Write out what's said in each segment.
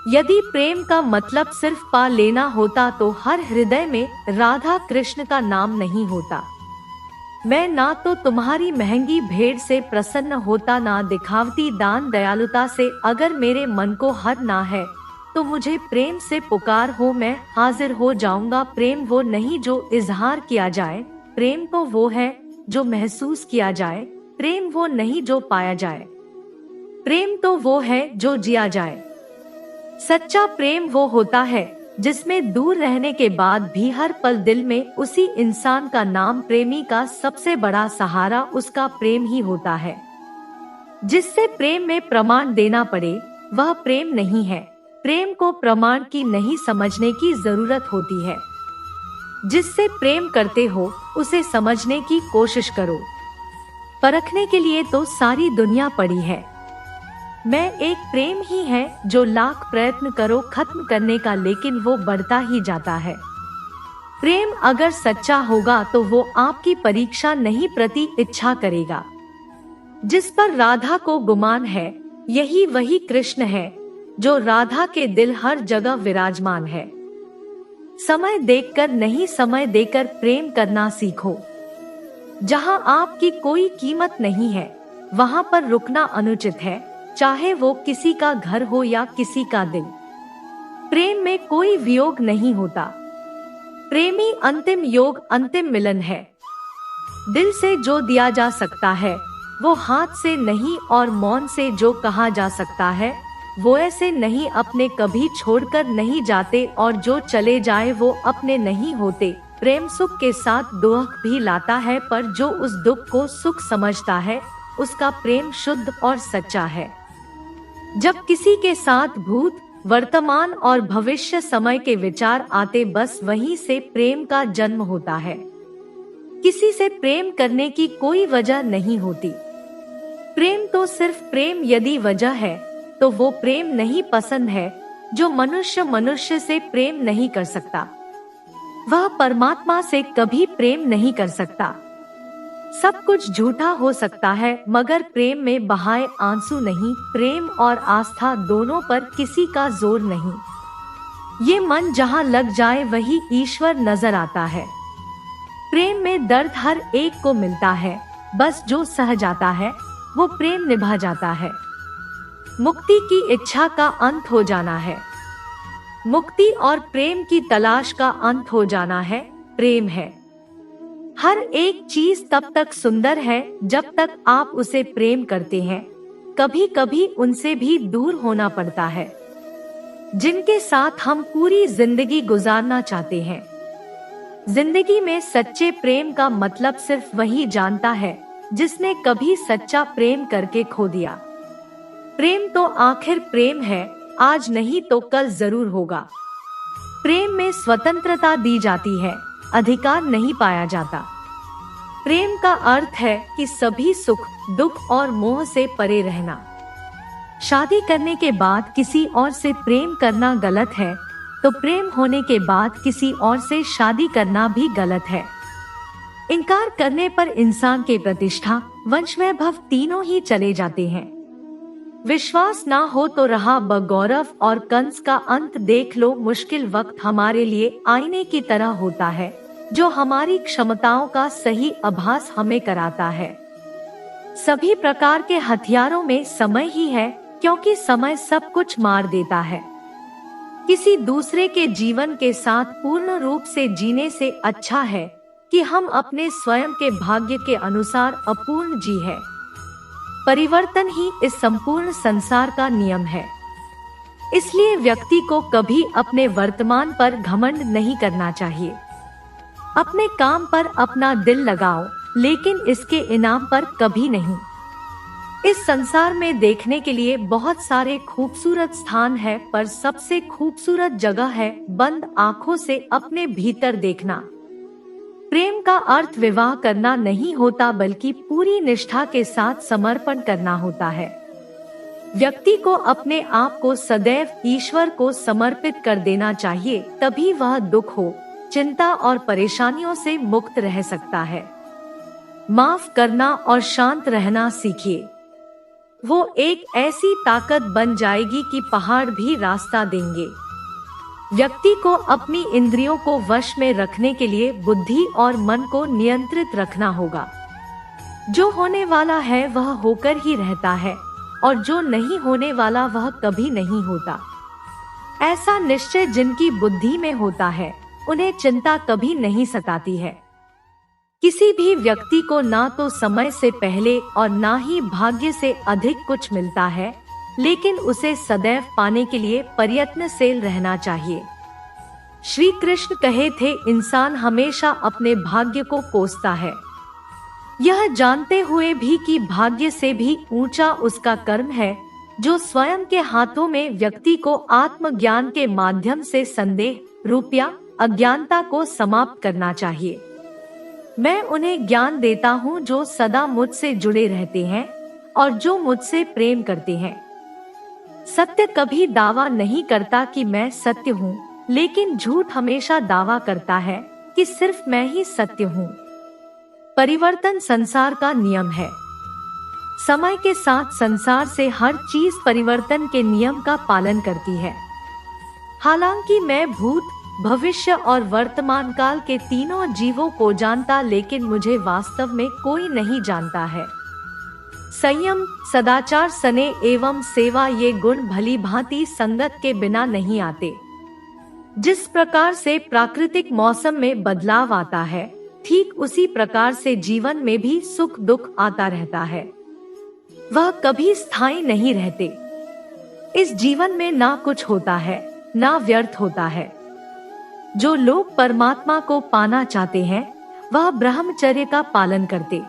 यदि प्रेम का मतलब सिर्फ पा लेना होता तो हर हृदय में राधा कृष्ण का नाम नहीं होता। मैं ना तो तुम्हारी महंगी भेंट से प्रसन्न होता, ना दिखावटी दान दयालुता से। अगर मेरे मन को हर ना है तो मुझे प्रेम से पुकार हो, मैं हाजिर हो जाऊंगा। प्रेम वो नहीं जो इजहार किया जाए, प्रेम तो वो है जो महसूस किया जाए। प्रेम वो नहीं जो पाया जाए, प्रेम तो वो है जो जिया जाए। सच्चा प्रेम वो होता है जिसमें दूर रहने के बाद भी हर पल दिल में उसी इंसान का नाम। प्रेमी का सबसे बड़ा सहारा उसका प्रेम ही होता है। जिससे प्रेम में प्रमाण देना पड़े वह प्रेम नहीं है। प्रेम को प्रमाण की नहीं समझने की जरूरत होती है। जिससे प्रेम करते हो उसे समझने की कोशिश करो। परखने के लिए तो सारी दुनिया पड़ी है। मैं एक प्रेम ही है जो लाख प्रयत्न करो खत्म करने का, लेकिन वो बढ़ता ही जाता है। प्रेम अगर सच्चा होगा तो वो आपकी परीक्षा नहीं प्रति इच्छा करेगा। जिस पर राधा को गुमान है यही वही कृष्ण है जो राधा के दिल हर जगह विराजमान है। समय देखकर नहीं, समय देकर प्रेम करना सीखो। जहां आपकी कोई कीमत नहीं है वहां पर रुकना अनुचित है, चाहे वो किसी का घर हो या किसी का दिल। प्रेम में कोई वियोग नहीं होता। प्रेमी अंतिम योग, अंतिम मिलन है। दिल से जो दिया जा सकता है वो हाथ से नहीं, और मौन से जो कहा जा सकता है वो ऐसे नहीं। अपने कभी छोड़कर नहीं जाते और जो चले जाए वो अपने नहीं होते। प्रेम सुख के साथ दुख भी लाता है, पर जो उस दुख को सुख समझता है उसका प्रेम शुद्ध और सच्चा है। जब किसी के साथ भूत, वर्तमान और भविष्य समय के विचार आते, बस वहीं से प्रेम का जन्म होता है। किसी से प्रेम करने की कोई वजह नहीं होती। प्रेम तो सिर्फ प्रेम यदि वजह है तो वो प्रेम नहीं पसंद है। जो मनुष्य मनुष्य से प्रेम नहीं कर सकता वह परमात्मा से कभी प्रेम नहीं कर सकता। सब कुछ झूठा हो सकता है मगर प्रेम में बहाए आंसू नहीं। प्रेम और आस्था दोनों पर किसी का जोर नहीं। ये मन जहाँ लग जाए वही ईश्वर नजर आता है। प्रेम में दर्द हर एक को मिलता है, बस जो सह जाता है वो प्रेम निभा जाता है। मुक्ति की इच्छा का अंत हो जाना है। मुक्ति और प्रेम की तलाश का अंत हो जाना है, प्रेम है। हर एक चीज तब तक सुंदर है जब तक आप उसे प्रेम करते हैं। कभी कभी उनसे भी दूर होना पड़ता है जिनके साथ हम पूरी जिंदगी गुजारना चाहते हैं। जिंदगी में सच्चे प्रेम का मतलब सिर्फ वही जानता है जिसने कभी सच्चा प्रेम करके खो दिया। प्रेम तो आखिर प्रेम है, आज नहीं तो कल जरूर होगा। प्रेम में स्वतंत्रता दी जाती है, अधिकार नहीं पाया जाता। प्रेम का अर्थ है कि सभी सुख, दुख और मोह से परे रहना। शादी करने के बाद किसी और से प्रेम करना गलत है, तो प्रेम होने के बाद किसी और से शादी करना भी गलत है। इनकार करने पर इंसान के प्रतिष्ठा, वंश, वैभव तीनों ही चले जाते हैं। विश्वास ना हो तो रहा बगौरव और कंस का अंत देख लो। मुश्किल वक्त हमारे लिए आईने की तरह होता है जो हमारी क्षमताओं का सही आभास हमें कराता है। सभी प्रकार के हथियारों में समय ही है, क्योंकि समय सब कुछ मार देता है। किसी दूसरे के जीवन के साथ पूर्ण रूप से जीने से अच्छा है कि हम अपने स्वयं के भाग्य के अनुसार अपूर्ण जी है। परिवर्तन ही इस संपूर्ण संसार का नियम है। इसलिए व्यक्ति को कभी अपने वर्तमान पर घमंड नहीं करना चाहिए। अपने काम पर अपना दिल लगाओ, लेकिन इसके इनाम पर कभी नहीं। इस संसार में देखने के लिए बहुत सारे खूबसूरत स्थान है, पर सबसे खूबसूरत जगह है बंद आँखों से अपने भीतर देखना। प्रेम का अर्थ विवाह करना नहीं होता, बल्कि पूरी निष्ठा के साथ समर्पण करना होता है। व्यक्ति को अपने आप को सदैव ईश्वर को समर्पित कर देना चाहिए, तभी वह दुख हो, चिंता और परेशानियों से मुक्त रह सकता है। माफ करना और शांत रहना सीखिए। वो एक ऐसी ताकत बन जाएगी कि पहाड़ भी रास्ता देंगे। व्यक्ति को अपनी इंद्रियों को वश में रखने के लिए बुद्धि और मन को नियंत्रित रखना होगा। जो होने वाला है वह होकर ही रहता है और जो नहीं होने वाला वह कभी नहीं होता। ऐसा निश्चय जिनकी बुद्धि में होता है उन्हें चिंता कभी नहीं सताती है। किसी भी व्यक्ति को ना तो समय से पहले और ना ही भाग्य से अधिक कुछ मिलता है, लेकिन उसे सदैव पाने के लिए प्रयत्नशील रहना चाहिए। श्री कृष्ण कहे थे, इंसान हमेशा अपने भाग्य को कोसता है, यह जानते हुए भी कि भाग्य से भी ऊंचा उसका कर्म है, जो स्वयं के हाथों में व्यक्ति को आत्मज्ञान के माध्यम से संदेह, रुपया, अज्ञानता को समाप्त करना चाहिए। मैं उन्हें ज्ञान देता हूँ जो सदा मुझसे जुड़े रहते हैं और जो मुझसे प्रेम करते हैं। सत्य कभी दावा नहीं करता कि मैं सत्य हूँ, लेकिन झूठ हमेशा दावा करता है कि सिर्फ मैं ही सत्य हूँ। परिवर्तन संसार का नियम है। समय के साथ संसार से हर चीज परिवर्तन के नियम का पालन करती है। हालांकि मैं भूत, भविष्य और वर्तमान काल के तीनों जीवों को जानता, लेकिन मुझे वास्तव में कोई नहीं जानता है। संयम, सदाचार, स्नेह एवं सेवा ये गुण भली भांति संगत के बिना नहीं आते। जिस प्रकार से प्राकृतिक मौसम में बदलाव आता है, ठीक उसी प्रकार से जीवन में भी सुख दुख आता रहता है। वह कभी स्थायी नहीं रहते। इस जीवन में ना कुछ होता है ना व्यर्थ होता है। जो लोग परमात्मा को पाना चाहते हैं वह ब्रह्मचर्य का पालन करते।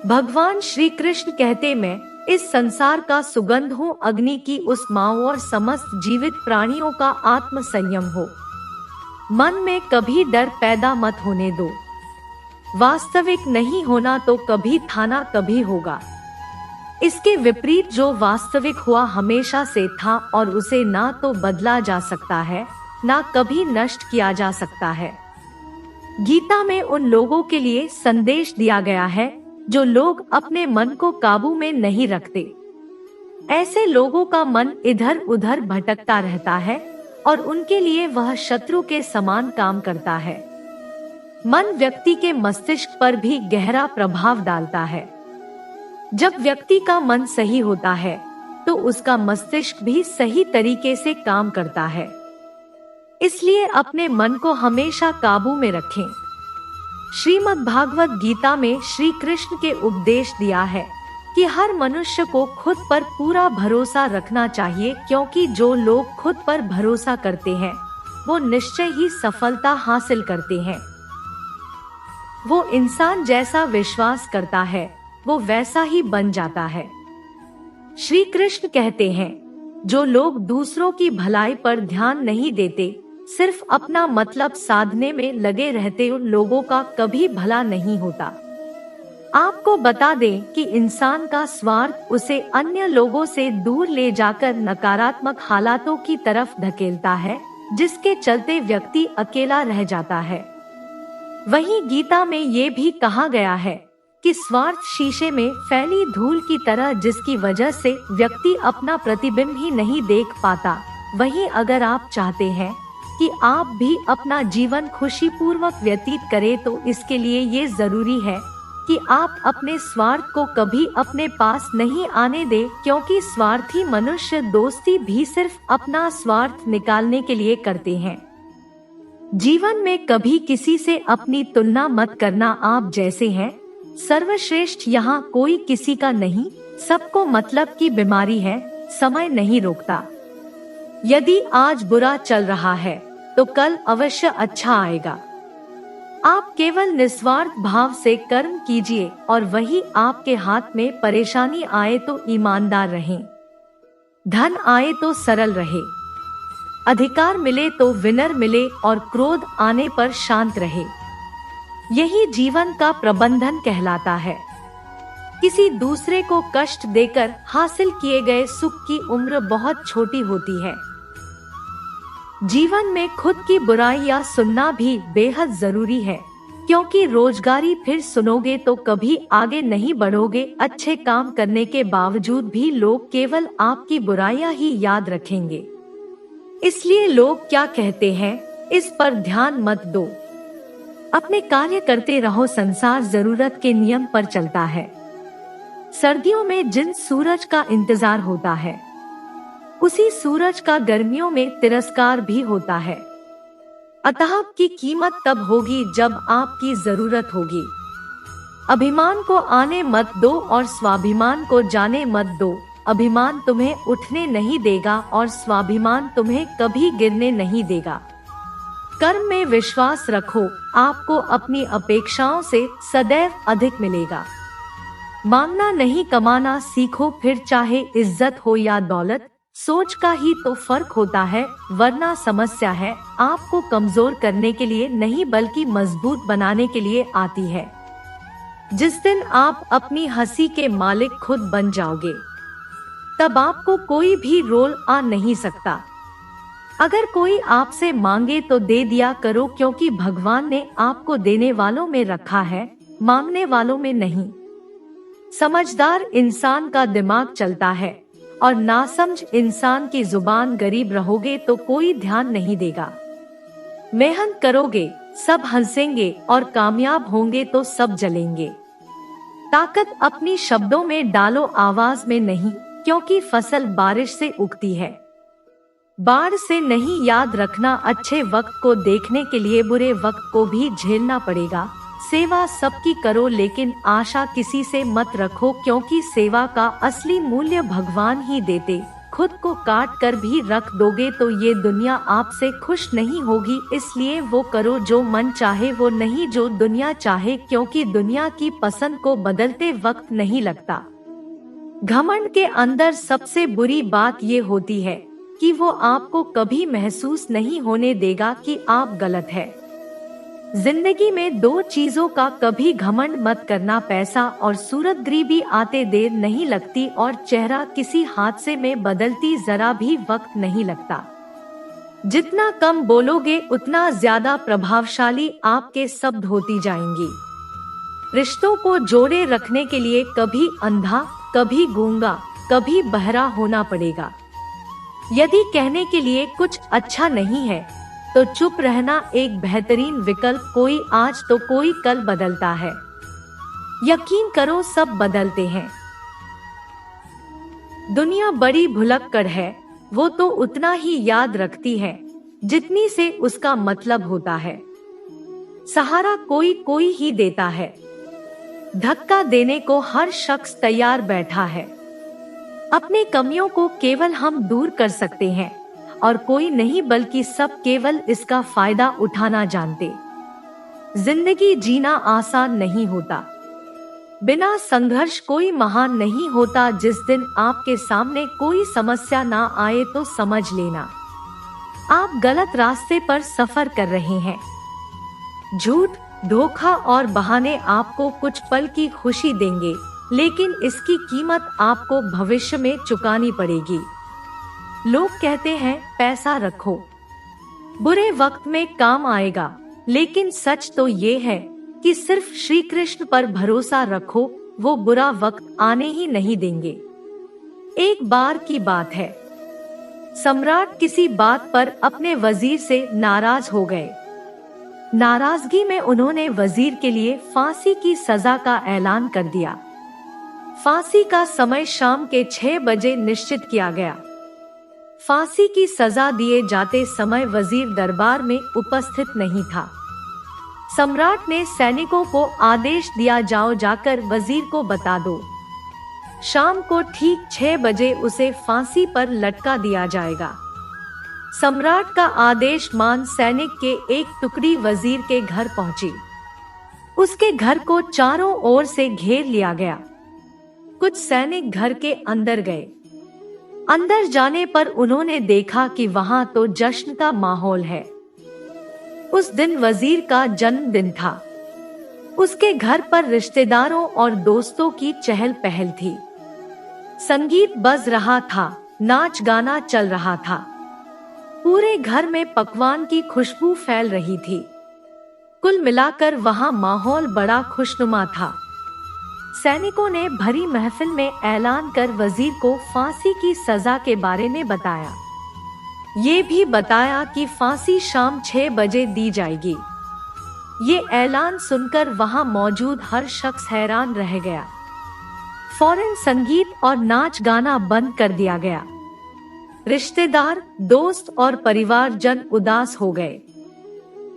भगवान श्री कृष्ण कहते, मैं इस संसार का सुगंध हूँ, अग्नि की उष्माओं और समस्त जीवित प्राणियों का आत्म संयम हो। मन में कभी डर पैदा मत होने दो। वास्तविक नहीं होना तो कभी था ना कभी होगा। इसके विपरीत जो वास्तविक हुआ हमेशा से था और उसे ना तो बदला जा सकता है ना कभी नष्ट किया जा सकता है। गीता में उन लोगों के लिए संदेश दिया गया है जो लोग अपने मन को काबू में नहीं रखते। ऐसे लोगों का मन इधर उधर भटकता रहता है और उनके लिए वह शत्रु के समान काम करता है। मन व्यक्ति के मस्तिष्क पर भी गहरा प्रभाव डालता है। जब व्यक्ति का मन सही होता है तो उसका मस्तिष्क भी सही तरीके से काम करता है। इसलिए अपने मन को हमेशा काबू में रखें। श्रीमद् भागवत गीता में श्री कृष्ण के उपदेश दिया है कि हर मनुष्य को खुद पर पूरा भरोसा रखना चाहिए, क्योंकि जो लोग खुद पर भरोसा करते हैं वो निश्चय ही सफलता हासिल करते हैं। वो इंसान जैसा विश्वास करता है वो वैसा ही बन जाता है। श्री कृष्ण कहते हैं, जो लोग दूसरों की भलाई पर ध्यान नहीं देते, सिर्फ अपना मतलब साधने में लगे रहते, उन लोगों का कभी भला नहीं होता। आपको बता दें कि इंसान का स्वार्थ उसे अन्य लोगों से दूर ले जाकर नकारात्मक हालातों की तरफ धकेलता है, जिसके चलते व्यक्ति अकेला रह जाता है। वहीं गीता में ये भी कहा गया है कि स्वार्थ शीशे में फैली धूल की तरह, जिसकी वजह से व्यक्ति अपना प्रतिबिंब ही नहीं देख पाता। वहीं अगर आप चाहते हैं कि आप भी अपना जीवन खुशीपूर्वक व्यतीत करें तो इसके लिए ये जरूरी है कि आप अपने स्वार्थ को कभी अपने पास नहीं आने दें, क्योंकि स्वार्थी मनुष्य दोस्ती भी सिर्फ अपना स्वार्थ निकालने के लिए करते हैं। जीवन में कभी किसी से अपनी तुलना मत करना। आप जैसे हैं सर्वश्रेष्ठ, यहाँ कोई किसी का नहीं। सबको मतलब की बीमारी है, समय नहीं रोकता। यदि आज बुरा चल रहा है तो कल अवश्य अच्छा आएगा। आप केवल निस्वार्थ भाव से कर्म कीजिए और वही आपके हाथ में। परेशानी आए तो ईमानदार रहें, धन आए तो सरल रहे, अधिकार मिले तो विनम्र मिले और क्रोध आने पर शांत रहे। यही जीवन का प्रबंधन कहलाता है। किसी दूसरे को कष्ट देकर हासिल किए गए सुख की उम्र बहुत छोटी होती है। जीवन में खुद की बुराइयां सुनना भी बेहद जरूरी है, क्योंकि रोजगारी फिर सुनोगे तो कभी आगे नहीं बढ़ोगे। अच्छे काम करने के बावजूद भी लोग केवल आपकी बुराइयां ही याद रखेंगे। इसलिए लोग क्या कहते हैं, इस पर ध्यान मत दो। अपने कार्य करते रहो। संसार जरूरत के नियम पर चलता है। सर्दियों में जिन सूरज का इंतजार होता है, उसी सूरज का गर्मियों में तिरस्कार भी होता है। अतः आपकी कीमत तब होगी जब आपकी जरूरत होगी। अभिमान को आने मत दो और स्वाभिमान को जाने मत दो। अभिमान तुम्हें उठने नहीं देगा और स्वाभिमान तुम्हें कभी गिरने नहीं देगा। कर्म में विश्वास रखो, आपको अपनी अपेक्षाओं से सदैव अधिक मिलेगा। मांगना नहीं कमाना सीखो, फिर चाहे इज्जत हो या दौलत। सोच का ही तो फर्क होता है, वरना समस्या है आपको कमजोर करने के लिए नहीं बल्कि मजबूत बनाने के लिए आती है। जिस दिन आप अपनी हंसी के मालिक खुद बन जाओगे, तब आपको कोई भी रोल आ नहीं सकता। अगर कोई आपसे मांगे तो दे दिया करो, क्योंकि भगवान ने आपको देने वालों में रखा है, मांगने वालों में नहीं। समझदार इंसान का दिमाग चलता है और नासमझ इंसान की जुबान। गरीब रहोगे तो कोई ध्यान नहीं देगा। मेहनत करोगे सब हंसेंगे और कामयाब होंगे तो सब जलेंगे। ताकत अपनी शब्दों में डालो, आवाज में नहीं, क्योंकि फसल बारिश से उगती है, बाढ़ से नहीं। याद रखना, अच्छे वक्त को देखने के लिए बुरे वक्त को भी झेलना पड़ेगा। सेवा सबकी करो, लेकिन आशा किसी से मत रखो, क्योंकि सेवा का असली मूल्य भगवान ही देते। खुद को काट कर भी रख दोगे तो ये दुनिया आपसे खुश नहीं होगी। इसलिए वो करो जो मन चाहे, वो नहीं जो दुनिया चाहे, क्योंकि दुनिया की पसंद को बदलते वक्त नहीं लगता। घमंड के अंदर सबसे बुरी बात ये होती है कि वो आपको कभी महसूस नहीं होने देगा कि आप गलत है। जिंदगी में दो चीजों का कभी घमंड मत करना, पैसा और सूरत। गरीबी आते देर नहीं लगती और चेहरा किसी हादसे में बदलती जरा भी वक्त नहीं लगता। जितना कम बोलोगे उतना ज्यादा प्रभावशाली आपके शब्द होती जाएंगी। रिश्तों को जोड़े रखने के लिए कभी अंधा, कभी गूंगा, कभी बहरा होना पड़ेगा। यदि कहने के लिए कुछ अच्छा नहीं है तो चुप रहना एक बेहतरीन विकल्प। कोई आज तो कोई कल बदलता है, यकीन करो सब बदलते हैं। दुनिया बड़ी भुलक्कड़ है, वो तो उतना ही याद रखती है जितनी से उसका मतलब होता है। सहारा कोई कोई ही देता है, धक्का देने को हर शख्स तैयार बैठा है। अपने कमियों को केवल हम दूर कर सकते हैं और कोई नहीं, बल्कि सब केवल इसका फायदा उठाना जानते। जिंदगी जीना आसान नहीं होता, बिना संघर्ष कोई महान नहीं होता। जिस दिन आपके सामने कोई समस्या ना आए तो समझ लेना आप गलत रास्ते पर सफर कर रहे हैं। झूठ, धोखा और बहाने आपको कुछ पल की खुशी देंगे, लेकिन इसकी कीमत आपको भविष्य में चुकानी पड़ेगी। लोग कहते हैं पैसा रखो, बुरे वक्त में काम आएगा, लेकिन सच तो ये है कि सिर्फ श्री कृष्ण पर भरोसा रखो, वो बुरा वक्त आने ही नहीं देंगे। एक बार की बात है, सम्राट किसी बात पर अपने वजीर से नाराज हो गए। नाराजगी में उन्होंने वजीर के लिए फांसी की सजा का ऐलान कर दिया। फांसी का समय शाम के 6 बजे निश्चित किया गया। फांसी की सजा दिए जाते समय वजीर दरबार में उपस्थित नहीं था। सम्राट ने सैनिकों को आदेश दिया, जाओ जाकर वजीर को बता दो, शाम को ठीक 6 बजे उसे फांसी पर लटका दिया जाएगा। सम्राट का आदेश मान सैनिक के एक टुकड़ी वजीर के घर पहुंची। उसके घर को चारों ओर से घेर लिया गया। कुछ सैनिक घर के अंदर गए। अंदर जाने पर उन्होंने देखा कि वहां तो जश्न का माहौल है। उस दिन वजीर का जन्मदिन था। उसके घर पर रिश्तेदारों और दोस्तों की चहल पहल थी। संगीत बज रहा था, नाच गाना चल रहा था। पूरे घर में पकवान की खुशबू फैल रही थी। कुल मिलाकर वहां माहौल बड़ा खुशनुमा था। सैनिकों ने भरी महफिल में ऐलान कर वजीर को फांसी की सजा के बारे में बताया। ये भी बताया कि फांसी शाम 6 बजे दी जाएगी। ये ऐलान सुनकर वहां मौजूद हर शख्स हैरान रह गया। फौरन संगीत और नाच गाना बंद कर दिया गया। रिश्तेदार, दोस्त और परिवारजन उदास हो गए।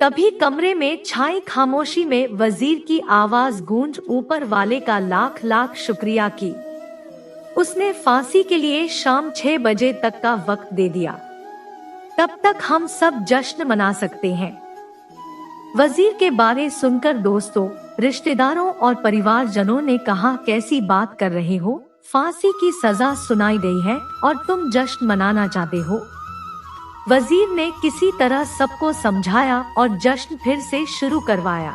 तभी कमरे में छाई खामोशी में वजीर की आवाज गूंज ऊपर वाले का लाख लाख शुक्रिया की। उसने फांसी के लिए शाम 6 बजे तक का वक्त दे दिया। तब तक हम सब जश्न मना सकते हैं। वजीर के बारे सुनकर दोस्तों, रिश्तेदारों और परिवारजनों ने कहा, कैसी बात कर रहे हो? फांसी की सजा सुनाई गई है और तुम जश्न मनाना चाहते हो? वजीर ने किसी तरह सबको समझाया और जश्न फिर से शुरू करवाया।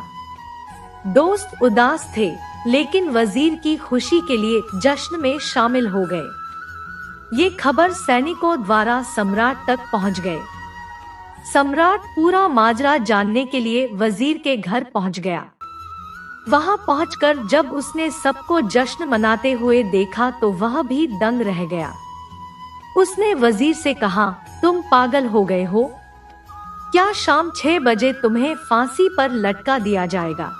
दोस्त उदास थे, लेकिन वजीर की खुशी के लिए जश्न में शामिल हो गए। ये खबर सैनिकों द्वारा सम्राट तक पहुंच गए। सम्राट पूरा माजरा जानने के लिए वजीर के घर पहुंच गया। वहां पहुंचकर जब उसने सबको जश्न मनाते हुए देखा तो वह भी दंग रह गया। उसने वजीर से कहा, तुम पागल हो गए हो? क्या शाम 6 बजे तुम्हें फांसी पर लटका दिया जाएगा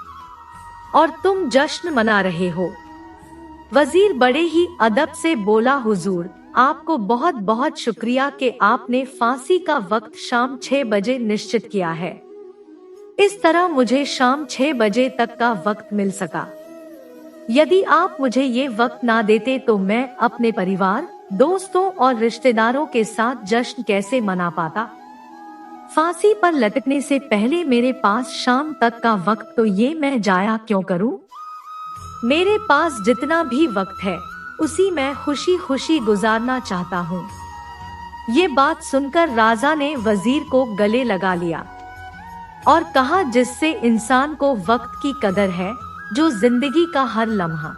और तुम जश्न मना रहे हो? वजीर बड़े ही अदब से बोला, हुजूर, आपको बहुत बहुत शुक्रिया कि आपने फांसी का वक्त शाम 6 बजे निश्चित किया है। इस तरह मुझे शाम 6 बजे तक का वक्त मिल सका। यदि आप मुझे ये वक्त ना देते तो मैं अपने परिवार, दोस्तों और रिश्तेदारों के साथ जश्न कैसे मना पाता? फांसी पर लटकने से पहले मेरे पास शाम तक का वक्त तो ये मैं जाया क्यों करूं? मेरे पास जितना भी वक्त है उसी मैं खुशी खुशी गुजारना चाहता हूँ। ये बात सुनकर राजा ने वजीर को गले लगा लिया और कहा, जिससे इंसान को वक्त की कदर है, जो जिंदगी का हर लम्हा